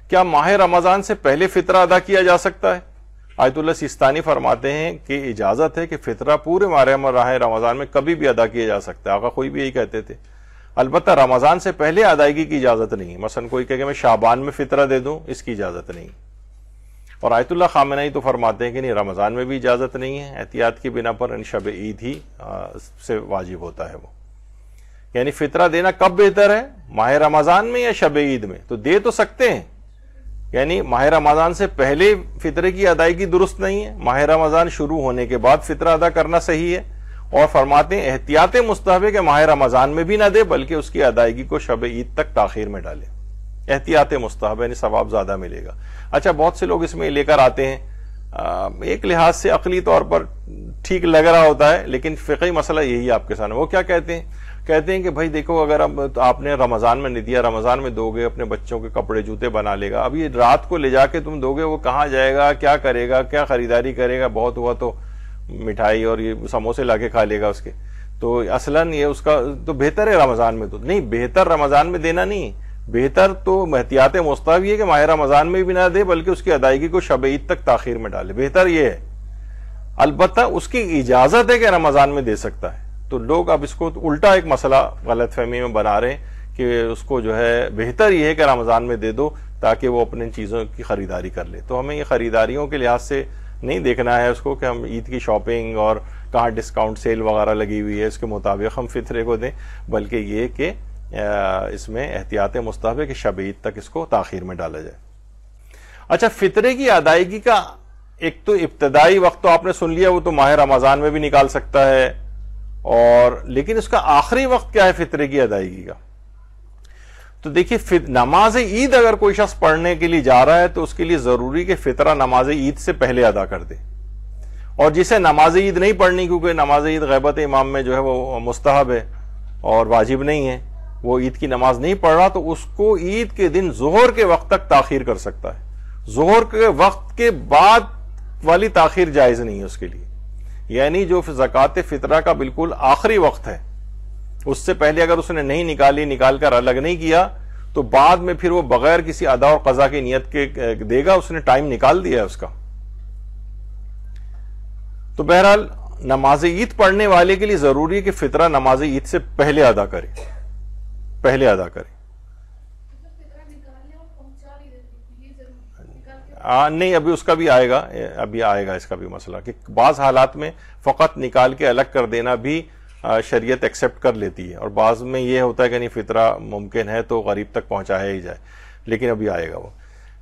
کیا ماہ رمضان سے پہلے فطرہ ادا کیا جا سکتا ہے؟ آیت اللہ سیستانی فرماتے ہیں کہ اجازت ہے کہ فطرہ پورے ماہ رمضان میں کبھی بھی ادا کیا جا سکتا ہے. آقا کوئی بھی یہی کہتے تھے. البتہ رمضان سے پہلے ادائیگی کی اجازت نہیں. مثلا کوئی کہے کہ میں شعبان میں فطرہ دے دوں، اس کی اجازت نہیں. اور آیت اللہ خامنہئی تو فرماتے ہیں کہ نہیں، رمضان میں بھی اجازت نہیں ہے، احتیاط کی بنا پر شب عید ہی سے واجب ہوتا ہے وہ. یعنی فطرہ دینا کب بہتر ہے، ماہ رمضان میں یا شب عید میں؟ تو دے تو سکتے ہیں، یعنی ماہ رمضان سے پہلے فطرے کی ادائیگی درست نہیں ہے، ماہ رمضان شروع ہونے کے بعد فطرہ ادا کرنا صحیح ہے. اور فرماتے ہیں احتیاط مستحب ہے کہ ماہ رمضان میں بھی نہ دے بلکہ اس کی ادائیگی کو شب عید تک تاخیر میں ڈالے. احتیاط مستحب یعنی ثواب زیادہ ملے گا. اچھا، بہت سے لوگ اس میں لے کر آتے ہیں، ایک لحاظ سے عقلی طور پر ٹھیک لگ رہا ہوتا ہے، لیکن فقہی مسئلہ یہی آپ کے سامنے. وہ کیا کہتے ہیں کہ بھائی دیکھو، اگر آپ نے رمضان میں نہیں دیا، رمضان میں دو گے، اپنے بچوں کے کپڑے جوتے بنا لے گا. اب یہ رات کو لے جا کے تم دو گے، وہ کہاں جائے گا، کیا کرے گا، کیا خریداری کرے گا، بہت ہوا تو مٹھائی اور یہ سموسے لا کے کھا لے گا اس کے. تو اصلاً یہ اس کا تو بہتر ہے رمضان میں. تو نہیں، بہتر رمضان میں دینا نہیں، بہتر تو احتیاط مستحب یہ کہ ماہ رمضان میں بھی نہ دے بلکہ اس کی ادائیگی کو شب عید تک تاخیر میں ڈالے. بہتر یہ ہے. البتہ اس کی اجازت ہے کہ رمضان میں دے سکتا ہے. تو لوگ اب اس کو الٹا ایک مسئلہ غلط فہمی میں بنا رہے ہیں کہ اس کو جو ہے بہتر یہ ہے کہ رمضان میں دے دو تاکہ وہ اپنے چیزوں کی خریداری کر لے. تو ہمیں یہ خریداریوں کے لحاظ سے نہیں دیکھنا ہے اس کو کہ ہم عید کی شاپنگ اور کہاں ڈسکاؤنٹ سیل وغیرہ لگی ہوئی ہے اس کے مطابق ہم فطرے کو دیں، بلکہ یہ کہ اس میں احتیاط مستحب ہے کہ شب عید تک اس کو تاخیر میں ڈالا جائے. اچھا، فطرے کی ادائیگی کا ایک تو ابتدائی وقت تو آپ نے سن لیا، وہ تو ماہ رمضان میں بھی نکال سکتا ہے، اور لیکن اس کا آخری وقت کیا ہے فطرے کی ادائیگی کا؟ تو دیکھیے، نماز عید اگر کوئی شخص پڑھنے کے لیے جا رہا ہے تو اس کے لیے ضروری کہ فطرہ نماز عید سے پہلے ادا کر دے. اور جسے نماز عید نہیں پڑھنی، کیونکہ نماز عید غیبت امام میں جو ہے وہ مستحب ہے اور واجب نہیں ہے، وہ عید کی نماز نہیں پڑھ رہا، تو اس کو عید کے دن ظہر کے وقت تک تاخیر کر سکتا ہے. ظہر کے وقت کے بعد والی تاخیر جائز نہیں ہے اس کے لیے. یعنی جو زکوٰۃ فطرہ کا بالکل آخری وقت ہے، اس سے پہلے اگر اس نے نہیں نکالی، نکال کر الگ نہیں کیا، تو بعد میں پھر وہ بغیر کسی ادا اور قضا کی نیت کے دے گا. اس نے ٹائم نکال دیا ہے اس کا. تو بہرحال نماز عید پڑھنے والے کے لیے ضروری ہے کہ فطرہ نماز عید سے پہلے ادا کرے، پہلے ادا کرے. نہیں، ابھی اس کا بھی آئے گا، ابھی آئے گا اس کا بھی مسئلہ کہ بعض حالات میں فقط نکال کے الگ کر دینا بھی شریعت ایکسپٹ کر لیتی ہے، اور بعض میں یہ ہوتا ہے کہ نہیں، فطرہ ممکن ہے تو غریب تک پہنچایا ہی جائے، لیکن ابھی آئے گا وہ.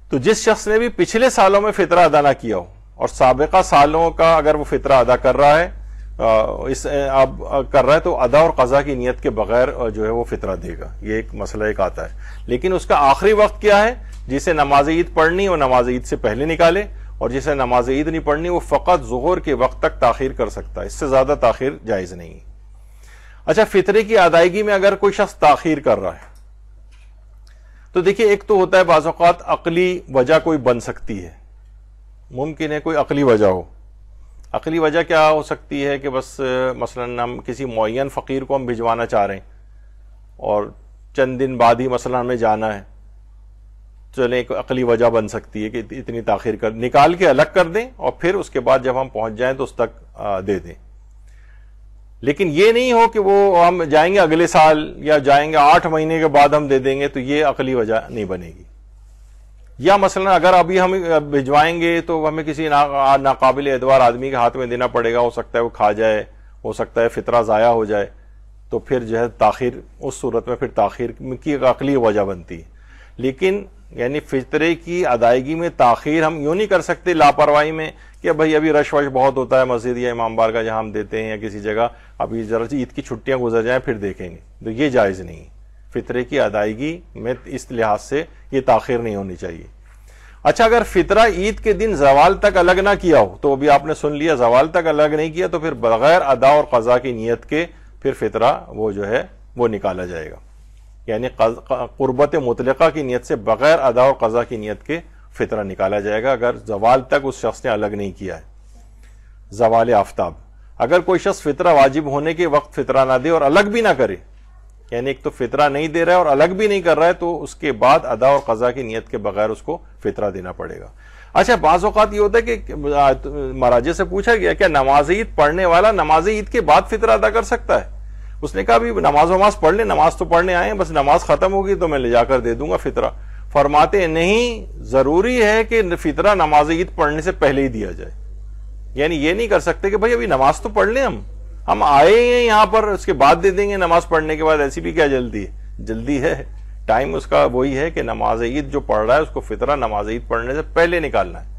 تو جس شخص نے بھی پچھلے سالوں میں فطرہ ادا نہ کیا ہو اور سابقہ سالوں کا اگر وہ فطرہ ادا کر رہا ہے، اب کر رہا ہے، تو ادا اور قضا کی نیت کے بغیر جو ہے وہ فطرہ دے گا. یہ ایک مسئلہ ایک آتا ہے. لیکن اس کا آخری وقت کیا ہے؟ جسے نماز عید پڑھنی وہ نماز عید سے پہلے نکالے، اور جسے نماز عید نہیں پڑھنی وہ فقط ظہر کے وقت تک تاخیر کر سکتا ہے، اس سے زیادہ تاخیر جائز نہیں. اچھا، فطرے کی ادائیگی میں اگر کوئی شخص تاخیر کر رہا ہے تو دیکھیے، ایک تو ہوتا ہے بعض اوقات عقلی وجہ کوئی بن سکتی ہے، ممکن ہے کوئی عقلی وجہ ہو. عقلی وجہ کیا ہو سکتی ہے کہ بس مثلا ہم کسی معین فقیر کو ہم بھجوانا چاہ رہے ہیں اور چند دن بعد ہی مثلا ہمیں جانا ہے، چلیں ایک عقلی وجہ بن سکتی ہے کہ اتنی تاخیر کر نکال کے الگ کر دیں اور پھر اس کے بعد جب ہم پہنچ جائیں تو اس تک دے دیں. لیکن یہ نہیں ہو کہ وہ ہم جائیں گے اگلے سال یا جائیں گے 8 مہینے کے بعد ہم دے دیں گے، تو یہ عقلی وجہ نہیں بنے گی. یا مثلا اگر ابھی ہم بھجوائیں گے تو ہمیں کسی ناقابل اعتبار آدمی کے ہاتھ میں دینا پڑے گا، ہو سکتا ہے وہ کھا جائے، ہو سکتا ہے فطرہ ضائع ہو جائے، تو پھر جو ہے تاخیر، اس صورت میں پھر تاخیر کی عقلی وجہ بنتی ہے. لیکن یعنی فطرے کی ادائیگی میں تاخیر ہم یوں نہیں کر سکتے لاپرواہی میں کہ بھائی ابھی رش وش بہت ہوتا ہے مسجد یا امام بارگاہ جہاں ہم دیتے ہیں یا کسی جگہ، ابھی ذرا سی عید کی چھٹیاں گزر جائیں پھر دیکھیں گے، تو یہ جائز نہیں. فطرے کی ادائیگی میں اس لحاظ سے یہ تاخیر نہیں ہونی چاہیے. اچھا، اگر فطرہ عید کے دن زوال تک الگ نہ کیا ہو، تو ابھی آپ نے سن لیا زوال تک الگ نہیں کیا، تو پھر بغیر ادا اور قضا کی نیت کے پھر فطرہ وہ جو ہے وہ نکالا جائے گا. یعنی قربت مطلقہ کی نیت سے بغیر ادا اور قضا کی نیت کے فطرہ نکالا جائے گا اگر زوال تک اس شخص نے الگ نہیں کیا ہے. زوال آفتاب، اگر کوئی شخص فطرہ واجب ہونے کے وقت فطرہ نہ دے اور الگ بھی نہ کرے، یعنی ایک تو فطرہ نہیں دے رہا ہے اور الگ بھی نہیں کر رہا ہے، تو اس کے بعد ادا اور قضا کی نیت کے بغیر اس کو فطرہ دینا پڑے گا۔ اچھا، بعض اوقات یہ ہوتا ہے کہ مراجع سے پوچھا گیا کیا نماز عید پڑھنے والا نماز عید کے بعد فطرہ ادا کر سکتا ہے؟ اس نے کہا بھی نماز پڑھ لیں، نماز تو پڑھنے آئے ہیں، بس نماز ختم ہوگی تو میں لے جا کر دے دوں گا فطرہ۔ فرماتے ہیں نہیں، ضروری ہے کہ فطرہ نماز عید پڑھنے سے پہلے ہی دیا جائے۔ یعنی یہ نہیں کر سکتے کہ بھائی ابھی نماز تو پڑھ لیں، ہم آئے ہیں یہاں پر، اس کے بعد دے دیں گے نماز پڑھنے کے بعد، ایسی بھی کیا جلدی ہے؟ جلدی ہے، ٹائم اس کا وہی ہے کہ نماز عید جو پڑھ رہا ہے اس کو فطرہ نماز عید پڑھنے سے پہلے نکالنا ہے۔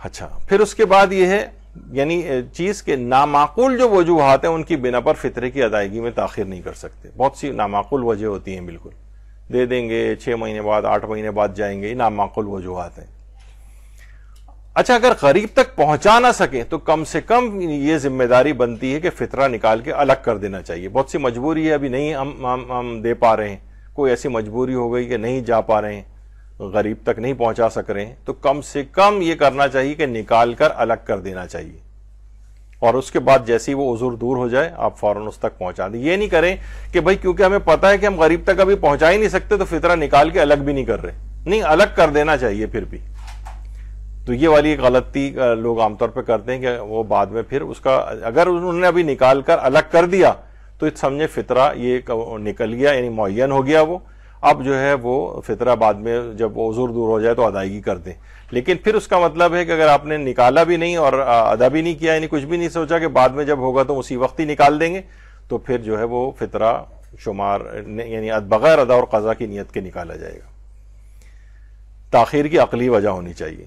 اچھا، پھر اس کے بعد یہ ہے یعنی چیز کے نامعقول جو وجوہات ہیں ان کی بنا پر فطرے کی ادائیگی میں تاخیر نہیں کر سکتے۔ بہت سی نامعقول وجہ ہوتی ہیں، بالکل دے دیں گے 6 مہینے بعد، 8 مہینے بعد جائیں گے، یہ نامعقول وجوہات ہیں۔ اچھا، اگر غریب تک پہنچا نہ سکے تو کم سے کم یہ ذمہ داری بنتی ہے کہ فطرہ نکال کے الگ کر دینا چاہیے۔ بہت سی مجبوری ہے، ابھی نہیں ہم دے پا رہے ہیں، کوئی ایسی مجبوری ہو گئی کہ نہیں جا پا رہے ہیں، غریب تک نہیں پہنچا سک رہے ہیں، تو کم سے کم یہ کرنا چاہیے کہ نکال کر الگ کر دینا چاہیے، اور اس کے بعد جیسی وہ عذر دور ہو جائے آپ فوراً اس تک پہنچا دیں۔ یہ نہیں کریں کہ بھائی کیونکہ ہمیں پتہ ہے کہ ہم غریب تک ابھی پہنچا ہی نہیں سکتے تو فطرہ نکال کے الگ بھی نہیں کر رہے، نہیں، الگ کر دینا چاہیے پھر بھی۔ تو یہ والی غلطی لوگ عام طور پہ کرتے ہیں کہ وہ بعد میں پھر اس کا اگر انہوں نے ابھی نکال کر الگ کر دیا تو سمجھے فطرہ یہ نکل گیا، یعنی معین ہو گیا وہ، اب جو ہے وہ فطرہ بعد میں جب وہ عذر دور ہو جائے تو ادائیگی کر دیں۔ لیکن پھر اس کا مطلب ہے کہ اگر آپ نے نکالا بھی نہیں اور ادا بھی نہیں کیا، یعنی کچھ بھی نہیں سوچا کہ بعد میں جب ہوگا تو اسی وقت ہی نکال دیں گے، تو پھر جو ہے وہ فطرہ شمار یعنی بغیر ادا اور قضا کی نیت کے نکالا جائے گا۔ تاخیر کی عقلی وجہ ہونی چاہیے۔